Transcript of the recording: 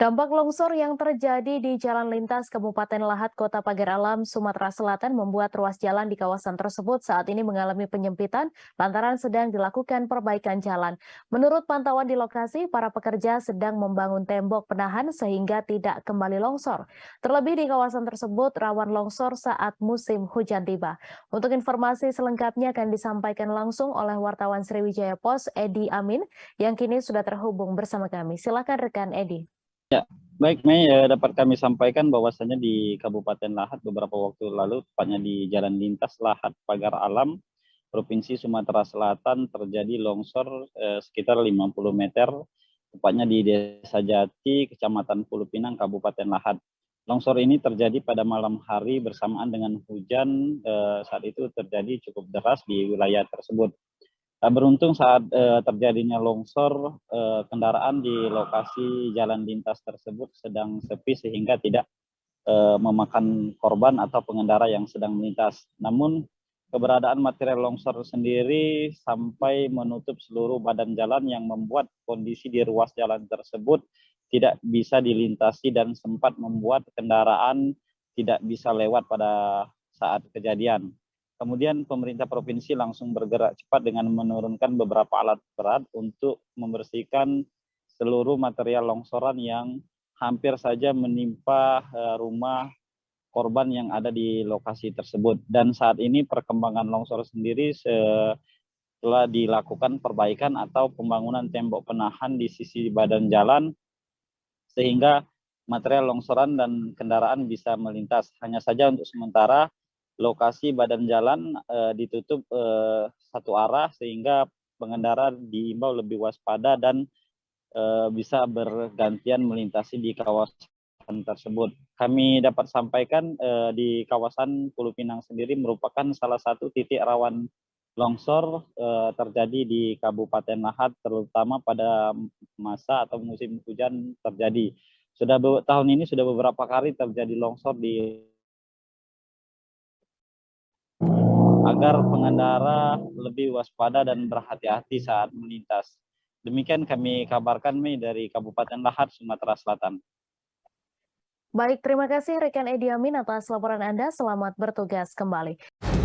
Dampak longsor yang terjadi di Jalan Lintas Kabupaten Lahat, Kota Pagar Alam, Sumatera Selatan membuat ruas jalan di kawasan tersebut saat ini mengalami penyempitan lantaran sedang dilakukan perbaikan jalan. Menurut pantauan di lokasi, para pekerja sedang membangun tembok penahan sehingga tidak kembali longsor. Terlebih di kawasan tersebut rawan longsor saat musim hujan tiba. Untuk informasi selengkapnya akan disampaikan langsung oleh wartawan Sriwijaya Pos, Edi Amin, yang kini sudah terhubung bersama kami. Silakan rekan Edi. Baik, Mei, dapat kami sampaikan bahwasannya di Kabupaten Lahat beberapa waktu lalu, tepatnya di Jalan Lintas Lahat Pagar Alam, Provinsi Sumatera Selatan terjadi longsor sekitar 50 meter, tepatnya di Desa Jati, Kecamatan Pulau Pinang, Kabupaten Lahat. Longsor ini terjadi pada malam hari bersamaan dengan hujan saat itu terjadi cukup deras di wilayah tersebut. Beruntung saat terjadinya longsor, kendaraan di lokasi jalan lintas tersebut sedang sepi sehingga tidak memakan korban atau pengendara yang sedang melintas. Namun keberadaan material longsor sendiri sampai menutup seluruh badan jalan yang membuat kondisi di ruas jalan tersebut tidak bisa dilintasi dan sempat membuat kendaraan tidak bisa lewat pada saat kejadian. Kemudian pemerintah provinsi langsung bergerak cepat dengan menurunkan beberapa alat berat untuk membersihkan seluruh material longsoran yang hampir saja menimpa rumah korban yang ada di lokasi tersebut. Dan saat ini perkembangan longsor sendiri setelah dilakukan perbaikan atau pembangunan tembok penahan di sisi badan jalan sehingga material longsoran dan kendaraan bisa melintas. Hanya saja untuk sementara lokasi badan jalan ditutup satu arah sehingga pengendara diimbau lebih waspada dan bisa bergantian melintasi di kawasan tersebut. Kami dapat sampaikan di kawasan Pulau Pinang sendiri merupakan salah satu titik rawan longsor terjadi di Kabupaten Lahat, terutama pada masa atau musim hujan terjadi. Tahun ini sudah beberapa kali terjadi longsor agar pengendara lebih waspada dan berhati-hati saat melintas. Demikian kami kabarkan, Mei, dari Kabupaten Lahat, Sumatera Selatan. Baik, terima kasih rekan Edi Amin atas laporan Anda. Selamat bertugas kembali.